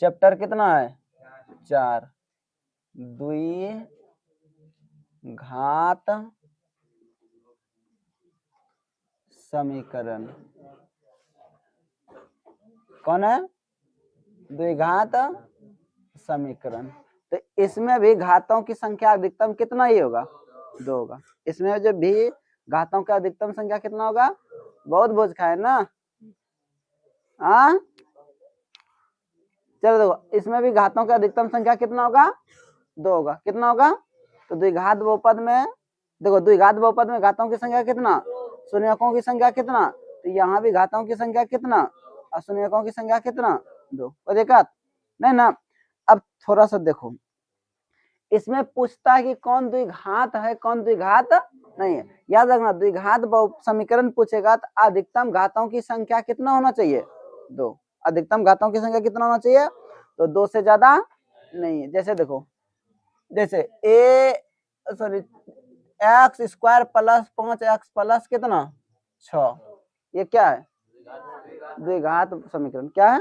Chapter कितना है 4, द्विघात समीकरण। कौन है द्विघात समीकरण। तो इसमें भी घातों की संख्या अधिकतम कितना ही होगा 2 होगा। इसमें जो भी घातों का अधिकतम संख्या कितना होगा, बहुत भोज खाए ना। हाँ चलो देखो, इसमें भी घातों का अधिकतम संख्या कितना होगा 2 होगा। कितना होगा, तो द्विघात बहुपद में देखो, द्विघात बहुपद में घातों की संख्या कितना, शून्यकों की संख्या कितना, तो यहाँ भी घातों की संख्या कितना और शून्यकों की संख्या कितना 2। कोई दिक्कत नहीं ना। अब थोड़ा सा देखो, इसमें पूछता है कि कौन द्विघात है कौन द्विघात नहीं है। याद रखना, द्विघात समीकरण पूछेगा तो अधिकतम घातों की संख्या कितना होना चाहिए 2। अधिकतम घातों की संख्या कितना होना चाहिए, तो 2 से ज्यादा नहीं है। जैसे देखो, जैसे x square plus 5x plus कितना 6, ये क्या है द्विघात समीकरण। क्या है,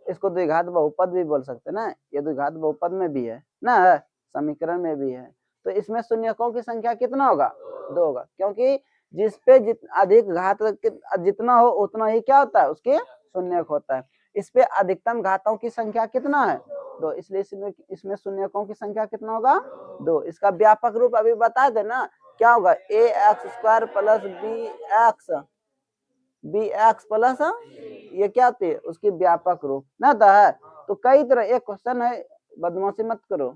इसको द्विघात बहुपद भी बोल सकते हैं ना, ये द्विघात बहुपद में भी है ना, समीकरण में भी है। तो इसमें शून्यकों की संख्या कितना होगा 2 होगा, क्योंकि जिसपे अधिक घात जितना हो उतना ही क्या होता है उसके शून्यक होता है। इस पे अधिकतम घातों की संख्या कितना है 2, इसलिए इसमें शून्यकों की संख्या कितना होगा 2। इसका व्यापक रूप अभी बता देना, क्या होगा ax square plus bx plus ये क्या होती है उसकी व्यापक रूप ना था। तो कई तरह, एक क्वेश्चन है, बदमाशी मत करो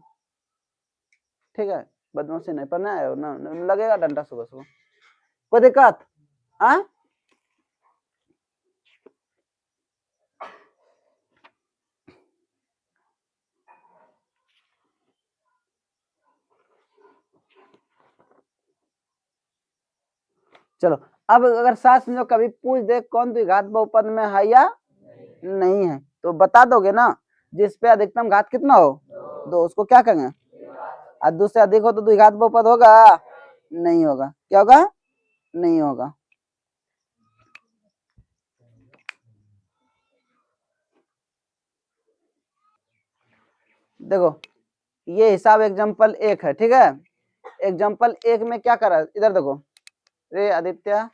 ठीक है, बदमाशी नहीं पढ़ना है ना, लगेगा डंडा सुबह सुबह। कोई दिक्कत हाँ। चलो, अब अगर साथ समझो कभी पूछ दे कौन द्विघात बहुपद में है या नहीं है, तो बता दोगे ना। जिसपे अधिकतम घात कितना हो 2, उसको क्या कहेंगे, और 2 से अधिक हो तो द्विघात बहुपद होगा नहीं होगा। क्या होगा, नहीं होगा। देखो, ये हिसाब एग्जाम्पल 1 है, ठीक है। एग्जाम्पल 1 में क्या करा, इधर देखो रे आदित्य,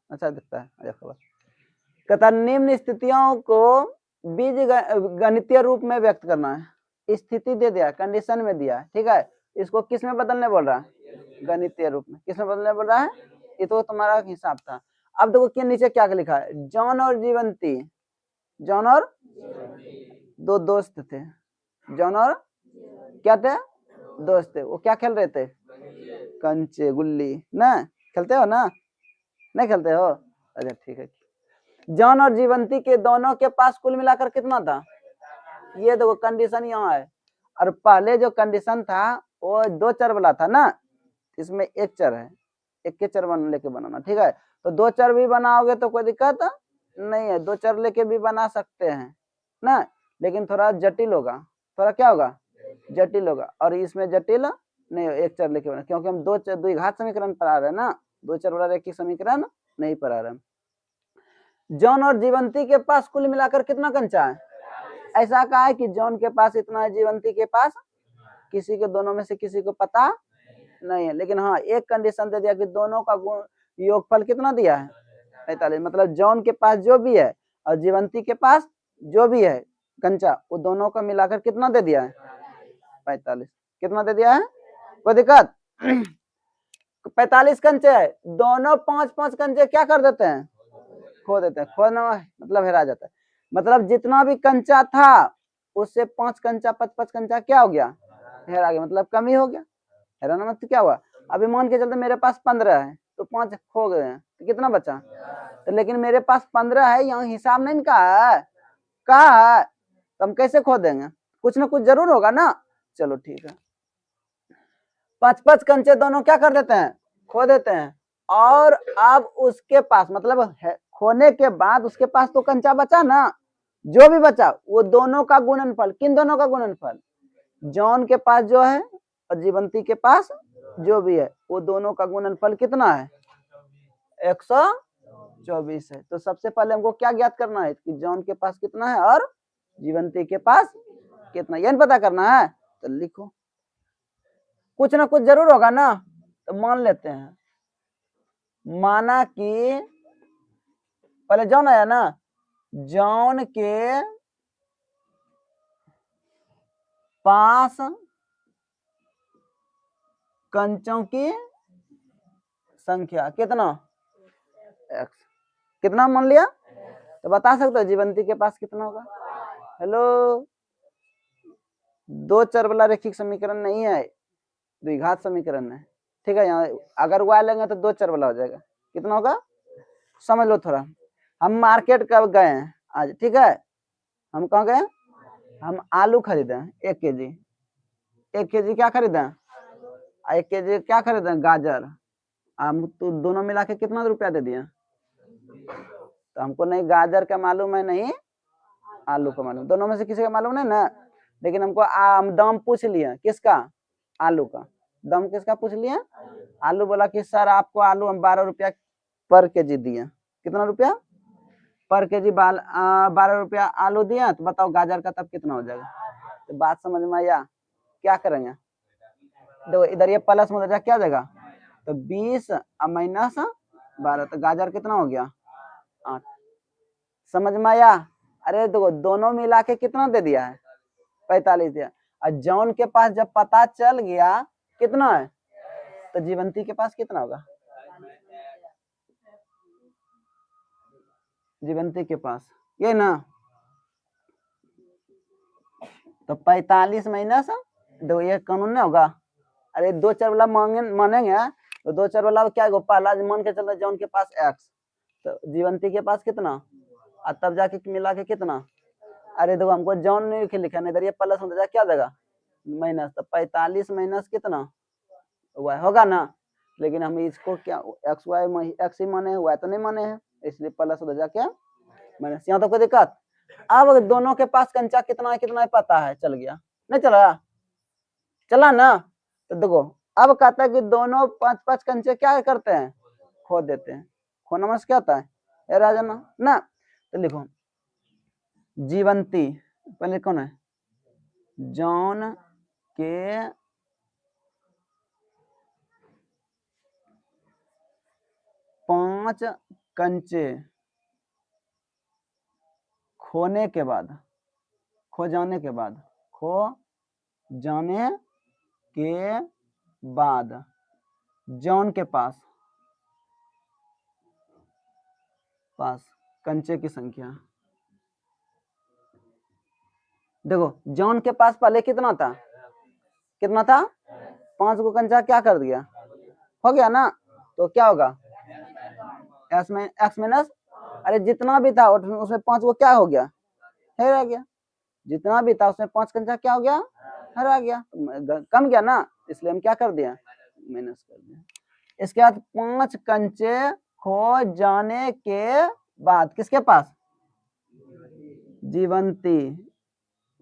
अच्छा दिखता है खबर। कहता निम्न स्थितियों को बीज गणितीय रूप में व्यक्त करना है। स्थिति दे दिया, कंडीशन में दिया, ठीक है। इसको किस में बदलने बोल रहा है, गणितीय रूप में। किस में बदलने बोल रहा है, ये तो तुम्हारा हिसाब था। अब देखो कि नीचे क्या लिखा है, जॉन और जीवंती, जॉन और दो दोस्त थे, जॉन और क्या थे दोस्त थे। वो क्या खेल रहे थे, कंचे गुल्ली ना, खेलते हो ना, नहीं खेलते हो, अच्छा ठीक है। जॉन और जीवंती के दोनों के पास कुल मिलाकर कितना था, ये देखो कंडीशन यहाँ है। और पहले जो कंडीशन था वो 2 चर वाला था ना, इसमें 1 चर है, 1 के चर लेके बनाना, ठीक है। तो 2 चर भी बनाओगे तो कोई दिक्कत नहीं है, 2 चर लेके भी बना सकते हैं ना, लेकिन थोड़ा जटिल होगा, थोड़ा क्या होगा जटिल होगा। और इसमें जटिल नहीं, 1 चर लेके बना, क्योंकि हम 2 द्विघात समीकरण पढ़ा रहे हैं ना, 2 चर वाला रैखिक समीकरण नहीं पढ़ा रहे। जॉन और जीवंती के पास कुल मिलाकर कितना कंचा है, ऐसा कहा है कि जॉन के पास इतना है, जीवंती के पास किसी के दोनों में से किसी को पता नहीं है। लेकिन हाँ, एक कंडीशन दे दिया कि दोनों का योगफल कितना दिया है 45। मतलब जॉन के पास जो भी है और जीवंती के पास जो भी है कंचा, वो दोनों का मिलाकर कितना दे दिया है 45। कितना दे दिया है, कोई दिक्कत 45 कंचे है, दोनों 5-5 कंचे क्या कर देते हैं, खो देते हैं। खोना मतलब हेरा जाता है, मतलब जितना भी कंचा था उससे 5 कंचा 5-5 कंचा क्या हो गया, हेरा गया, मतलब कमी हो गया। हेराना मतलब क्या हुआ, अभी मान के चलते मेरे पास 15 है तो 5 खो गए हैं, तो कितना बचा, तो लेकिन मेरे पास 15 है, यहाँ हिसाब नहीं कहा है, कहा है, तो हम कैसे खो देंगे, कुछ ना कुछ जरूर होगा ना। चलो ठीक है, 5-5 कंचे दोनों क्या कर देते हैं, खो देते हैं। और अब उसके पास मतलब खोने के बाद उसके पास तो कंचा बचा ना, जो भी बचा वो दोनों का गुणनफल, किन दोनों का गुणनफल, जॉन के पास जो है और जीवंती के पास जो भी है वो दोनों का गुणनफल कितना है 124। 24 है। तो सबसे पहले हमको क्या ज्ञात करना है कि जॉन के पास कितना है और जीवंती के पास कितना, ये पता करना है। तो लिखो, कुछ ना कुछ जरूर होगा ना, तो मान लेते हैं। माना कि पहले जॉन आया ना, जॉन के पास कंचों की संख्या कितना, x, कितना मान लिया, तो बता सकते हो जीवंती के पास कितना होगा। हेलो, दो चर वाला रैखिक समीकरण नहीं है, द्विघात समीकरण है, ठीक है। यहाँ अगर y लेंगे तो दो चर वाला हो जाएगा, कितना होगा समझ लो थोड़ा। हम मार्केट कब गए हैं आज, ठीक है, हम कहाँ गए, हम आलू खरीदे 1 kg, 1 kg क्या खरीदे, 1 kg क्या खरीदे, गाजर। हम तो दोनों मिला के कितना रुपया दे दिया, तो हमको नहीं गाजर का मालूम है, नहीं आलू का मालूम, दोनों में से किसी का मालूम नहीं ना। लेकिन हमको हम दाम पूछ लिया, किसका, आलू का। दाम किसका पूछ लिया, आलू। बोला कि सर आपको आलू हम 12 रुपया पर केजी दिए। कितना रुपया पर केजी, 12 रुपया आलू दिया। तो बताओ गाजर का तब कितना हो जाएगा। तो बात समझ में आया, क्या करेंगे, देखो इधर ये प्लस में क्या आ जाएगा, तो 20 माइनस 12, तो गाजर कितना हो गया 8। समझ में आया। अरे देखो दोनों मिला के कितना दे दिया है, 45 दिया। और जॉन के पास जब पता चल गया कितना है, तो जीवंती के पास कितना होगा, जीवंती के पास ये ना, तो 45 माइनस दो, ये कानून नहीं होगा। अरे दो चर वाला मानेंगे, तो दो चर वाला क्या होगा, पहला मान के चलते जॉन के पास x, तो जीवंती के पास कितना, और तब जाके मिला के कितना। अरे देखो हमको जॉन नहीं लिखा, नहीं इधर ये प्लस होता क्या देगा माइनस, तो 45 माइनस कितना y होगा ना। लेकिन हम इसको क्या एक्स वाई एक्स ही माने हैं, y तो नहीं माने हैं, इसलिए प्लस हो जाके माइनस। यहाँ तो कोई दिक्कत। अब दोनों के पास कंचा कितना है, कितना है पता है, चल गया नहीं चला, चला ना। तो देखो अब कहता है कि दोनों 5-5 कंचे क्या करते हैं, खो देते हैं। खोना मतलब क्या होता है, ये राजा ना। तो लिखो जीवंती, पहले कौन है, जॉन के पांच कंचे खोने के बाद, खो जाने के बाद, खो जाने के बाद जॉन के पास कंचे की संख्या। देखो जॉन के पास पहले कितना था, कितना था 5 को कंचा क्या कर दिया, हो गया ना। तो क्या होगा एक्स माइनस, अरे जितना भी था उसमें 5 को क्या हो गया, है रह गया। जितना भी था उसमें 5 कंचा क्या हो गया, हरा गया, कम गया ना, इसलिए हम क्या कर दिया माइनस कर दिया। इसके बाद 5 कंचे खो जाने के बाद किसके पास, जीवंती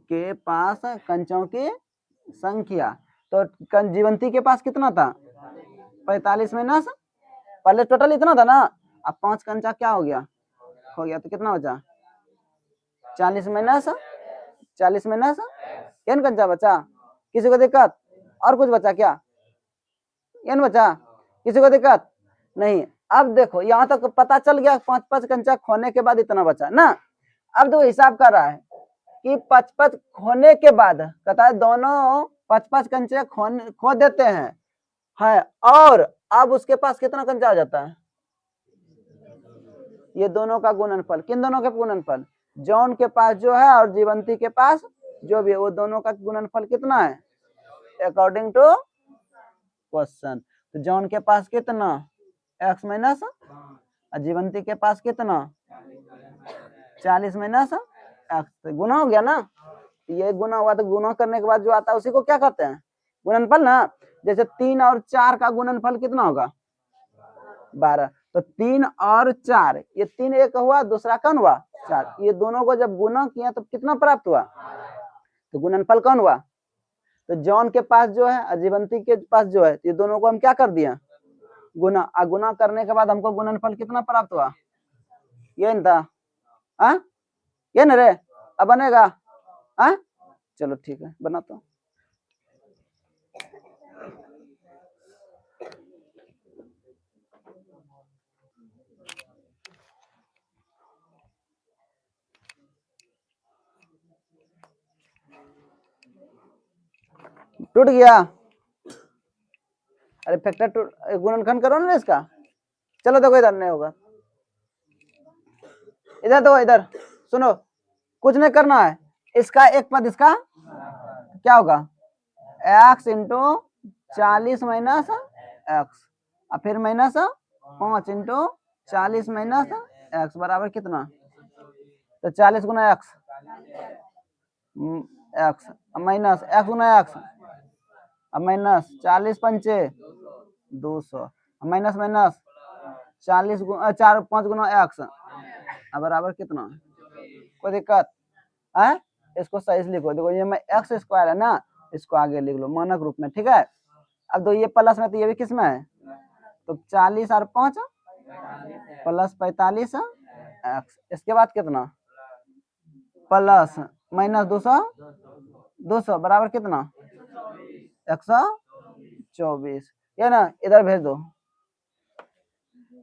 के पास कंचों की संख्या। तो जीवंती के पास कितना था 45 माइनस, पहले टोटल इतना था ना, अब 5 कंचा क्या हो गया, हो गया, तो कितना बचा 40 माइनस 40 माइनस एन कंचा बचा। किसी को दिक्कत, और कुछ बचा क्या, एन बचा, किसी को दिक्कत नहीं। अब देखो यहाँ तक पता चल गया 5-5 कंचा खोने के बाद इतना बचा ना। अब देखो हिसाब कर रहा है कि 5-5 खोने के बाद, कहता है दोनों 5-5 कंचे खो देते हैं है, और अब उसके पास कितना कंचा आ जाता है, ये दोनों का गुणनफल। किन दोनों का गुणनफल, जॉन के पास जो है और जीवंती के पास जो भी है, वो दोनों का गुणनफल कितना है अकॉर्डिंग टू क्वेश्चन। तो जॉन के पास कितना x माइनस, जीवंती के पास कितना 40 माइनस x, गुना हो गया ना। ये गुना हुआ, तो गुना करने के बाद जो आता है उसी को क्या कहते हैं गुणनफल ना। जैसे 3 और 4 का गुणनफल कितना होगा 12, तो 3 और 4, ये 3 एक हुआ, दूसरा कौन हुआ 4, ये दोनों को जब गुना किया तो कितना प्राप्त हुआ, तो गुणनफल कौन हुआ। तो जॉन के पास जो है और जीवंती के पास जो है, ये दोनों को हम क्या कर दिया गुना, गुना करने के बाद हमको गुणनफल कितना प्राप्त हुआ ये न था, हाँ ये न रे, अब बनेगा, हाँ चलो ठीक है बनाता हूँ। टूट गया, अरे फैक्टर टूट, गुणनखंड करो ना इसका। चलो देखो इधर नहीं होगा, इधर देखो इधर, सुनो कुछ नहीं करना है, इसका एक पद इसका क्या होगा, एक्स इंटू 40 माइनस एक्स, और फिर माइनस 5 इंटू 40 माइनस एक्स बराबर कितना, तो 40 गुना एक्स, एक्स माइनस एक्स गुना एक्स, अब माइनस 40 पंचे 200, माइनस माइनस 40 4 5 गुना एक्स बराबर कितना, कोई दिक्कत है, इसको सही से लिखो, देखो ये मैं एक्स स्क्वायर है ना, इसको आगे लिख लो मानक रूप में, ठीक है। अब तो ये प्लस में, तो ये भी किस में है, तो 40 और 5 प्लस 45 एक्स, इसके बाद कितना, प्लस माइनस 200 200 बराबर कितना, 124, ये ना इधर भेज दो,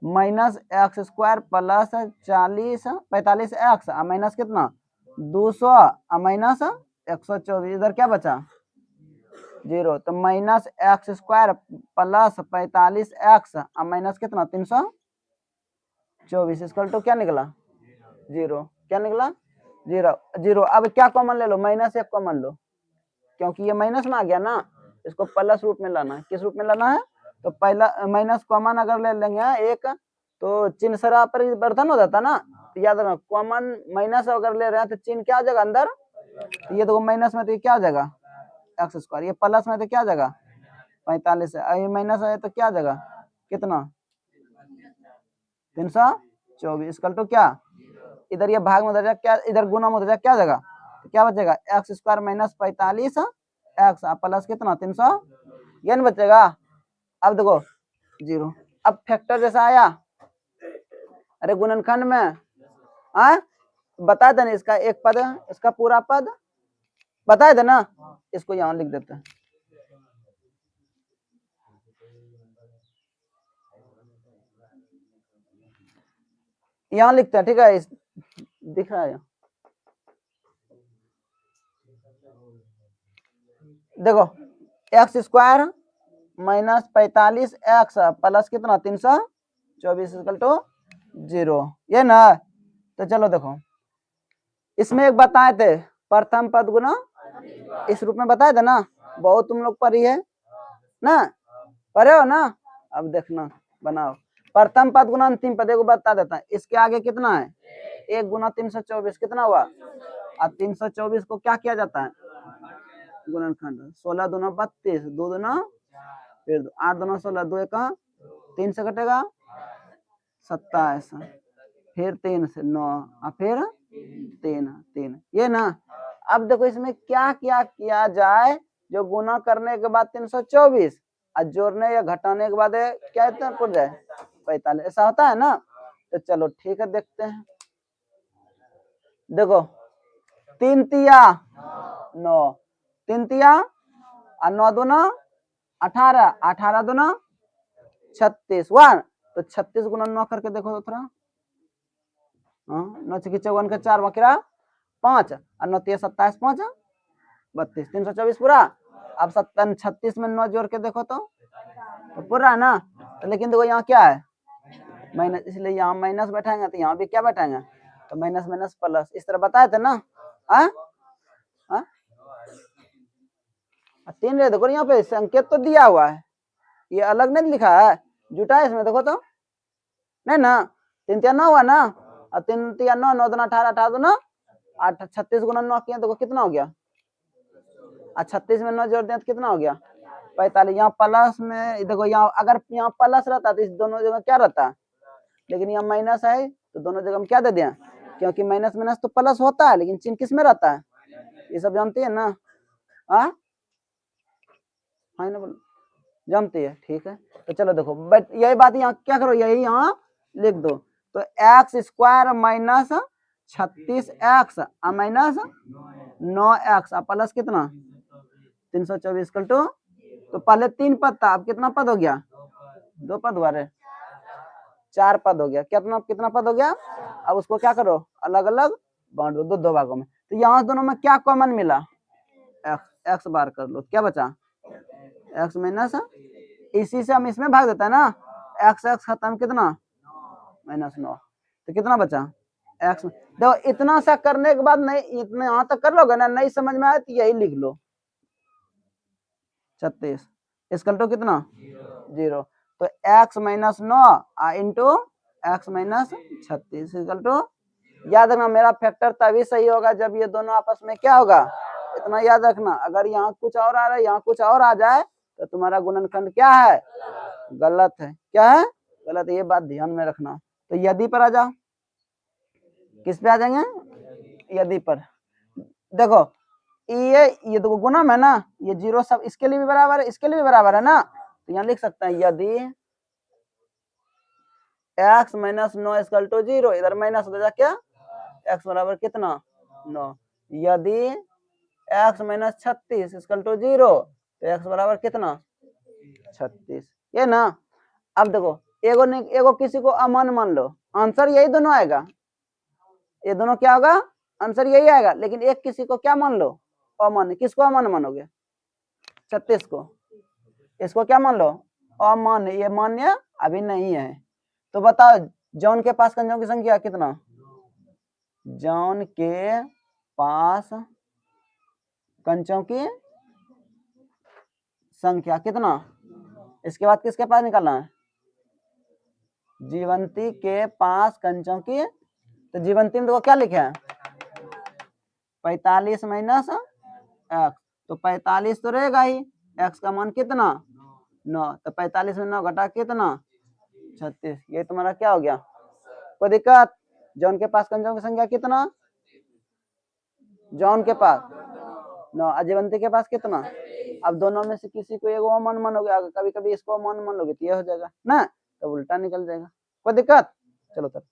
minus x square plus 40 45 x minus कितना 200 माइनस 124, इधर क्या बचा 0, तो minus x square plus 45 x minus कितना 324, इसका तो क्या निकला 0, क्या निकला 0 0। अब क्या कॉमन ले लो, माइनस 1 कॉमन लो, क्योंकि ये माइनस में आ गया ना, इसको प्लस रूप में लाना है, किस रूप में लाना है, तो पहला माइनस कॉमन अगर ले लेंगे एक, तो चिन्ह सरा परिवर्तन हो जाता ना, तो याद रखना कॉमन माइनस अगर ले रहे हैं तो चिन्ह क्या आ जाएगा अंदर, तो ये देखो माइनस में तो ये क्या आ जाएगा एक्स स्क्वायर, ये प्लस में तो क्या आ जाएगा 45 है, ये माइनस है तो क्या आ जाएगा कितना 324, इसका तो क्या इधर ये भाग में हो जाएगा, क्या इधर गुना में हो जाएगा, क्या जगह तो क्या बचेगा x square minus 45 x plus कितना 300, ये न बचेगा। अब देखो 0, अब फैक्टर जैसा आया, अरे गुणनखंड में बता देना, इसका एक पद इसका पूरा पद बताए देना, इसको यहाँ लिख देते हैं, यहाँ लिखते हैं, ठीक है, दिख रहा है देखो, x square minus 45 x plus कितना 324 इक्वल टू 0, ये ना, तो चलो देखो इसमें एक बताए थे प्रथम पद गुना, इस रूप में बताए थे ना, बहुत तुम लोग पढ़ी है ना, पढ़े हो ना, अब देखना बनाओ, प्रथम पद गुना अंतिम पद को बता देता है, इसके आगे कितना है 1 गुना 324 कितना हुआ, और 324 को क्या किया जाता है गुणनखंड, 16 दूना 32, 2 दूना फिर 8 दूना 16, 2 1 3 से कटेगा 27, फिर 3 से 9 और फिर 3 3, ये ना। अब देखो इसमें क्या क्या किया जाए, जो गुना करने के बाद 324 और जोड़ने या घटाने के बाद क्या इतना पड़ जाए 45, ऐसा होता है ना, तो चलो ठीक है देखते हैं, देखो 3 तिया 9, 3 तिया और 9 दूना 18, 18 दूना 36, 1 तो 36 गुना 9 करके देखो तो थोड़ा, 9 छक्के 54 का 4 बकरा 5 और 9 तिया 27 5 32, 324 पूरा। अब 36 में 9 जोड़ के देखो तो पूरा ना, तो लेकिन देखो यहाँ क्या है माइनस, इसलिए यहाँ माइनस बैठाएंगे, तो यहाँ भी क्या बैठाएंगे, तो माइनस माइनस प्लस, इस तरह बताए थे ना। हाँ 3 रहे, देखो यहाँ पे संकेत तो दिया हुआ है, ये अलग नहीं लिखा है, जुटा है इसमें, देखो तो नहीं ना, 3 तिया 9 हुआ ना, और 3 तिया 9, 9 दूना 18, 18 दूना 8, 36 गुना 9 किया, देखो कितना हो गया, और 36 में 9 जोड़ दिया तो कितना हो गया 45, यहाँ प्लस में देखो, यहाँ अगर यहाँ प्लस रहता तो इस दोनों जगह क्या रहता, लेकिन यहाँ माइनस है तो दोनों जगह हम क्या दे दिया, क्योंकि माइनस माइनस तो प्लस होता है, लेकिन चिन्ह किस में रहता है, ये सब जानती है ना, हाँ ना बोलो जानती है, ठीक है। तो चलो देखो बट यही बात यहाँ क्या करो, यही यहाँ लिख दो तो x square minus 36x minus 9x plus कितना 324 इक्वल टू, तो पहले 3 पद था, अब कितना पद हो गया 2 पद हुआ रे, 4 पद हो गया, कितना कितना पद हो गया। अब उसको क्या करो अलग अलग बांट दो, दो भागों में। तो यहाँ दोनों में क्या कॉमन मिला एक्स बार कर लो, क्या बचा एक्स माइनस, इसी से हम इसमें भाग देता है ना, एक्स एक्स खत्म कितना -9, तो कितना बचा एक्स। देखो इतना सा करने के बाद नहीं, इतने यहाँ तक कर लोगे ना, नहीं समझ में आया तो यही लिख लो 36 इसकल टू कितना 0, तो x minus 9 into x minus 36 equal to, याद रखना मेरा फैक्टर तभी सही होगा जब ये दोनों आपस में क्या होगा, इतना याद रखना। अगर यहाँ कुछ और आ रहा है, यहाँ कुछ और आ जाए तो तुम्हारा गुणनखंड क्या है गलत है, क्या है गलत है, ये बात ध्यान में रखना। तो यदि पर आ जाओ, किस पे आ जाएंगे यदि पर। देखो ये तो गुणम है ना, ये 0 सब इसके लिए भी बराबर है, इसके लिए भी बराबर है ना, तो यहाँ लिख सकते हैं यदि x माइनस 9 इक्वल टू 0, इधर माइनस हो जाए क्या x बराबर कितना 9, यदि x माइनस 36 इक्वल टू 0, तो x बराबर कितना 36, ये ना। अब देखो एगो किसी को अमान मान लो, आंसर यही दोनों आएगा, ये दोनों क्या होगा आंसर यही आएगा, लेकिन एक किसी को क्या मान लो अमान्य, किसको अमान्य मानोगे 36 को, इसको क्या मान लो अमान्य, ये मान्य अभी नहीं है। तो बताओ जॉन के पास कंजों की संख्या कितना, जॉन के पास कंचों की संख्या कितना, इसके बाद किसके पास निकालना है जीवंती के पास कंचों की, तो जीवंती में देखो क्या लिखे हैं 45 माइनस एक्स, तो 45 तो रहेगा ही, एक्स का मान कितना 9, तो 45 में 9 घटा कितना 36, ये तुम्हारा क्या हो गया, कोई दिक्कत। जॉन के पास कंजों की संख्या कितना, जॉन के पास 9, अजीवंती के पास कितना, अब दोनों में से किसी को एगो मान मानोगे, कभी कभी इसको मान मान लोगे तो ये हो जाएगा ना, तो उल्टा निकल जाएगा, कोई दिक्कत। चलो तब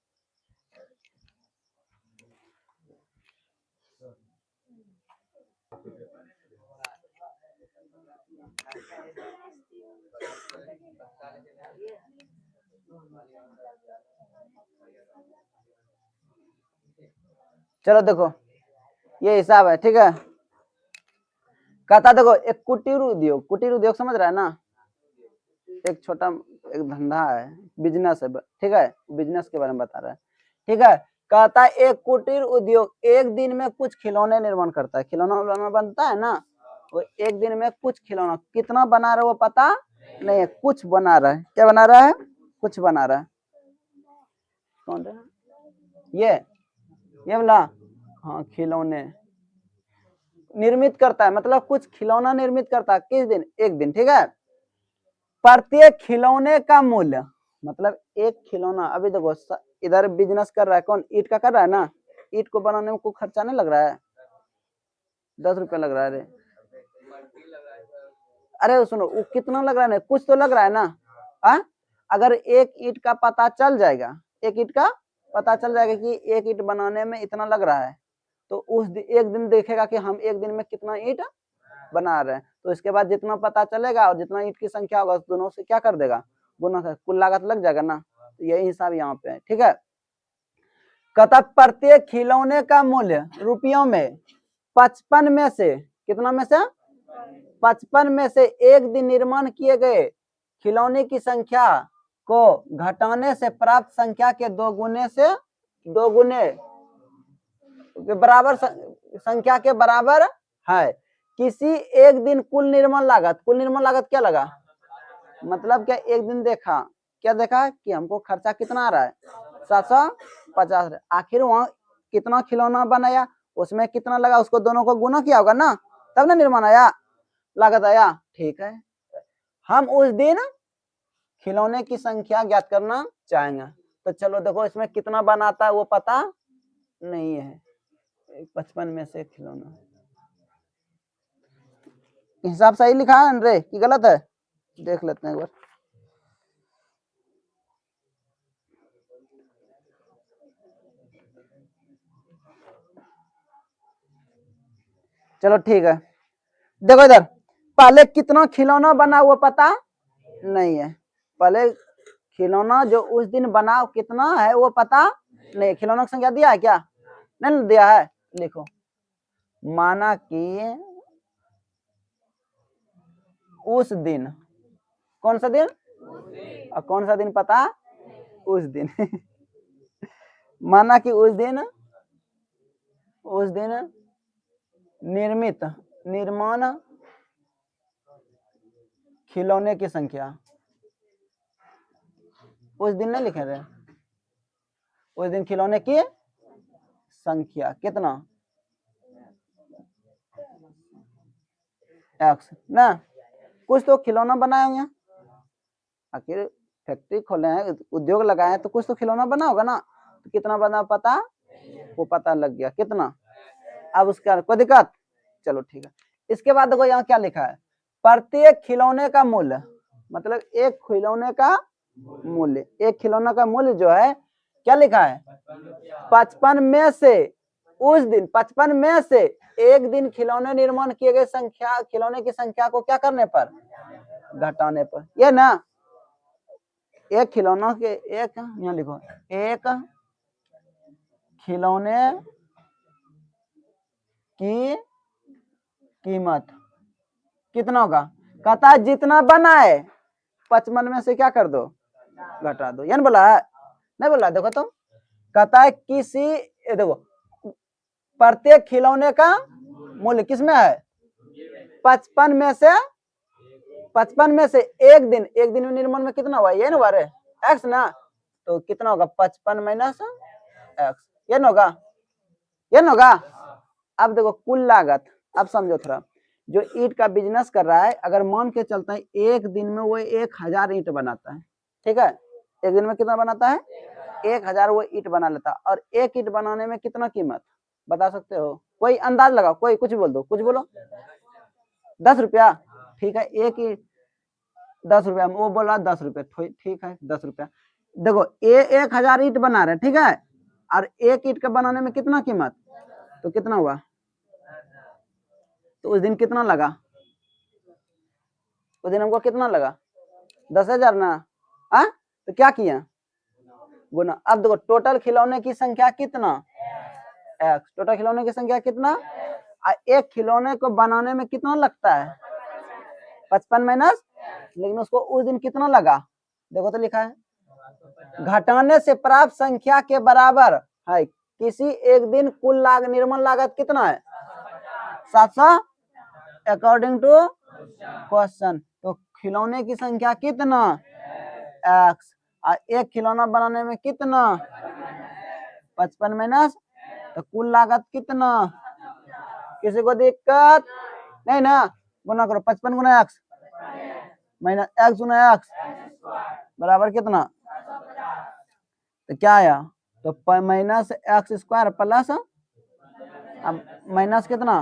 चलो देखो ये हिसाब है, ठीक है। कहता देखो एक कुटीर उद्योग समझ रहा है ना, एक छोटा एक धंधा है, बिजनेस है, ठीक है, बिजनेस के बारे में बता रहा है, ठीक है। कहता है एक कुटीर उद्योग एक दिन में कुछ खिलौने निर्माण करता है, खिलौना बनता है ना, वो एक दिन में कुछ खिलौना कितना बना रहा है वो पता नहीं है, कुछ बना रहा है, क्या बना रहा है कुछ बना रहा है, कौन है ये बोला हाँ, खिलौने निर्मित करता है, मतलब कुछ खिलौना निर्मित करता है, किस दिन एक दिन, ठीक है। प्रत्येक खिलौने का मूल्य, मतलब एक खिलौना, अभी देखो इधर बिजनेस कर रहा है कौन, ईट का कर रहा है ना, ईट को बनाने में कोई खर्चा नहीं लग रहा है, 10 रुपया लग रहा है, अरे सुनो वो कितना लग रहा है, कुछ तो लग रहा है ना। अगर एक ईट का पता चल जाएगा, एक ईट का पता चल जाएगा कि एक ईट बनाने में इतना लग रहा है, तो उस एक दिन देखेगा कि हम एक दिन में कितना ईट बना रहे हैं, तो इसके बाद जितना पता चलेगा और जितना ईट की संख्या होगा दोनों से क्या कर देगा गुना, कुल लागत लग जाएगा ना, तो यही हिसाब यहाँ पे है, ठीक है। कहता प्रत्येक खिलौने का मूल्य रुपयों में 55 में से, कितना में से 55 में से एक दिन निर्माण किए गए खिलौने की संख्या को घटाने से प्राप्त संख्या के दो गुने बराबर संख्या के बराबर है। किसी एक दिन कुल निर्माण लागत क्या लगा, मतलब क्या एक दिन देखा, क्या देखा कि हमको खर्चा कितना आ रहा है 750, आखिर वहां कितना खिलौना बनाया उसमें कितना लगा, उसको दोनों को गुना किया होगा ना, तब ना निर्माण आया लागत आया, ठीक है। हम उस दिन खिलौने की संख्या ज्ञात करना चाहेंगे, तो चलो देखो इसमें कितना बनाता है वो पता नहीं है, 55 में से खिलौना, हिसाब सही लिखा है रे कि गलत है, देख लेते हैं एक बार। चलो ठीक है, देखो इधर, पहले कितना खिलौना बना वो पता नहीं है, पहले खिलौना जो उस दिन बना कितना है वो पता नहीं, खिलौना की संख्या दिया है क्या, नहीं दिया है, लिखो माना कि उस दिन, कौन सा दिन, और कौन सा दिन पता, उस दिन माना कि उस दिन निर्माण खिलौने की संख्या, उस दिन नहीं लिखे थे, उस दिन खिलौने की संख्या कितना, एक्स ना, कुछ तो खिलौना बनाए होंगे, आखिर फैक्ट्री खोले हैं, उद्योग लगाए हैं, तो कुछ तो खिलौना बना होगा ना, तो कितना बना पता, वो पता लग गया कितना, अब उसका कोई दिक्कत, चलो ठीक है। इसके बाद देखो यहाँ क्या लिखा है, प्रत्येक खिलौने का मूल्य, मतलब एक खिलौने का मूल्य, एक खिलौने का मूल्य जो है क्या लिखा है, 55 में से, उस दिन 55 में से एक दिन खिलौने निर्माण किए गए संख्या, खिलौने की संख्या को क्या करने पर, घटाने पर, ये ना, एक खिलौना के, एक यहाँ लिखो, एक खिलौने की कीमत कितना होगा, कहता है जितना बना है 55 में से क्या कर दो, घटा दो, यानी बोला है, नहीं बोला, देखो तुम, कहता है किसी, देखो प्रत्येक खिलौने का मूल्य किसमें है, 55 में से, 55 में से एक दिन में निर्माण में कितना हुआ, ये ना हुआ रे, एक्स ना, तो कितना होगा 55 माइनस एक्स, ये ना होगा, ये ना होगा। अब देखो कुल लागत, अब समझो थोड़ा, जो ईंट का बिजनेस कर रहा है, अगर मान के चलता है एक दिन में वो 1000 ईंट बनाता है, ठीक है, एक दिन में कितना बनाता है, 1000 वो ईंट बना लेता है, और एक ईंट बनाने में कितना कीमत बता सकते हो, कोई अंदाज लगाओ, कोई कुछ बोल दो, कुछ बोलो, 10 रुपया, ठीक है, एक ईंट 10 रुपया, वो बोल रहा 10 रुपया, ठीक है 10 रुपया, देखो 1000 ईंट बना रहे, ठीक है, और एक ईंट का बनाने में कितना कीमत, तो कितना हुआ, तो उस दिन कितना लगा, उस दिन हमको कितना लगा, 10,000 ना, हाँ, तो क्या किया, गुना, अब देखो टोटल खिलौने की संख्या कितना, एक्स, टोटल खिलौने की संख्या कितना, एक खिलौने को बनाने में कितना लगता है, 55 माइनस, लेकिन उसको उस दिन कितना लगा, देखो तो लिखा है, घटाने से प्राप्त संख्या के बराबर है, किसी एक दिन कुल निर्माण लागत कितना है, 700 अकॉर्डिंग टू क्वेश्चन, तो खिलौने की संख्या कितना, एक्स, एक खिलौना बनाने में कितना, 55 माइनस, तो कुल लागत कितना, किसी को दिक्कत नहीं ना, गुना करो 55 गुना एक्स माइनस एक्स गुना एक्स बराबर कितना, तो क्या आया, तो minus x square plus minus कितना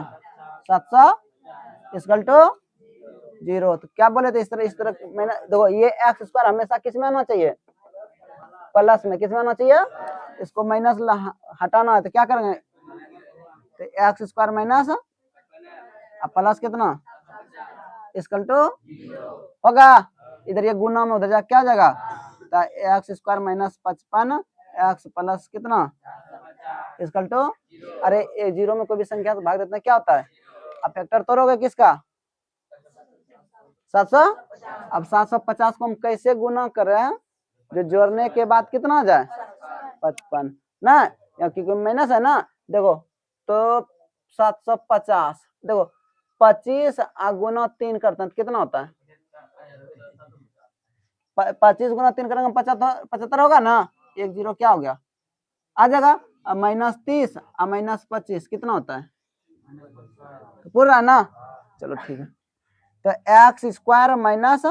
700 इक्वल टू 0, तो क्या बोले थे, इस तरह मैंने देखो, ये एक्स स्क्वायर हमेशा किस में आना चाहिए, प्लस में, किस में आना चाहिए, इसको माइनस हटाना है, तो क्या करेंगे, तो एक्स स्क्वायर माइनस प्लस कितना इक्वल टू होगा, इधर ये गुना में उधर जा क्या जाएगा, तो x square minus 55 x plus कितना इक्वल टू, अरे 0 में कोई भी संख्या तो भाग देते हैं, क्या होता है, अब फैक्टर तोड़ोगे किसका, 700, अब 750 को हम कैसे गुना कर रहे हैं, जो जोड़ने के बाद कितना आ जाए 55 ना, क्योंकि माइनस है ना, देखो तो 750, देखो 25 गुना 3 करते हैं तो कितना होता है, 25 गुना 3 करेंगे 75 होगा ना, एक 0 क्या हो गया आ जाएगा, माइनस 30 माइनस 25 कितना होता है, पूरा है ना, चलो ठीक है, तो x square minus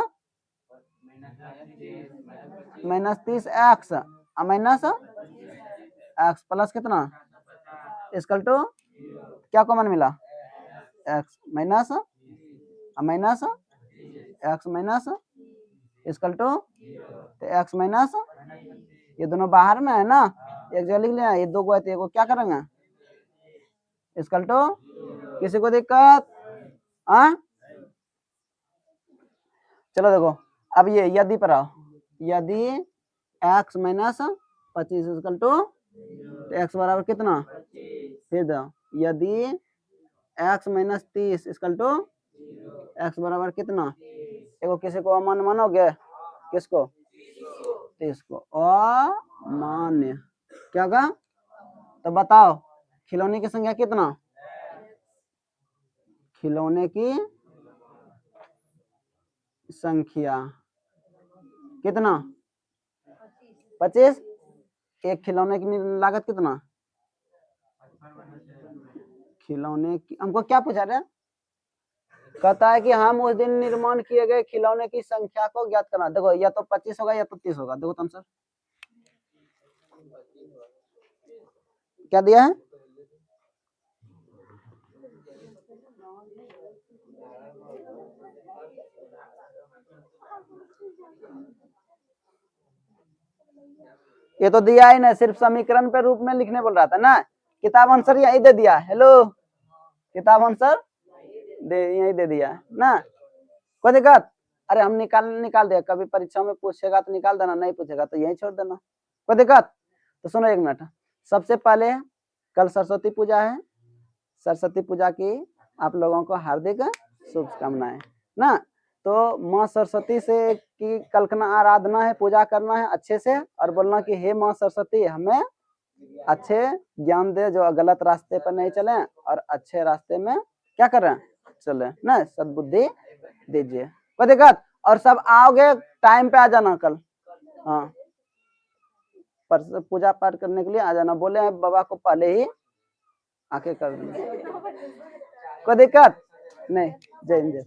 30 x minus x plus कितना इक्वल टू, क्या कॉमन मिला, x minus minus x minus equal to, तो एक्स माइनस, ये दोनों बाहर में है ना, एक जगह लिख लिया, ये दो को है तो क्या करेंगे इक्वल टू, किसी को दिक्कत? हाँ चलो देखो, अब ये यदि पर आओ, यदि x minus 25 equal to x बराबर कितना, फिर दो यदि x minus 30 equal to x बराबर कितना, देखो किसी को अमान्य मानोगे, किसको, 30 को अमान्य, क्या कहा, तो बताओ खिलौने की संख्या कितना, खिलौने की संख्या कितना, 25, एक खिलौने की लागत कितना, खिलौने की, हमको क्या पूछा रहे, कहता है कि हम उस दिन निर्माण किए गए खिलौने की संख्या को ज्ञात करना। देखो या तो 25 होगा या तो 30 होगा, देखो तो आंसर क्या दिया है, ये तो दिया ही ना, सिर्फ समीकरण पे रूप में लिखने बोल रहा था ना। किताब आंसर यही दे दिया, हेलो किताब आंसर यही दे दिया ना, कोई दिक्कत, अरे हम निकाल दे, कभी परीक्षा में पूछेगा तो निकाल देना, नहीं पूछेगा तो यही छोड़ देना, कोई दिक्कत। तो सुनो एक मिनट, सबसे पहले कल सरस्वती पूजा है, सरस्वती पूजा की आप लोगों को हार्दिक शुभकामनाएं ना। तो माँ सरस्वती से की कल्पना आराधना है, पूजा करना है अच्छे से, और बोलना कि हे माँ सरस्वती हमें अच्छे ज्ञान दे, जो गलत रास्ते पर नहीं चले और अच्छे रास्ते में क्या कर रहे हैं, चले ना, सद्बुद्धि दीजिए, कोई दिक्कत। और सब आओगे टाइम पे आ जाना कल, हाँ पर पूजा पाठ करने के लिए आ जाना, बोले हैं बाबा को पहले ही आके कर देंगे, कोई दिक्कत नहीं। जय हिंद, जय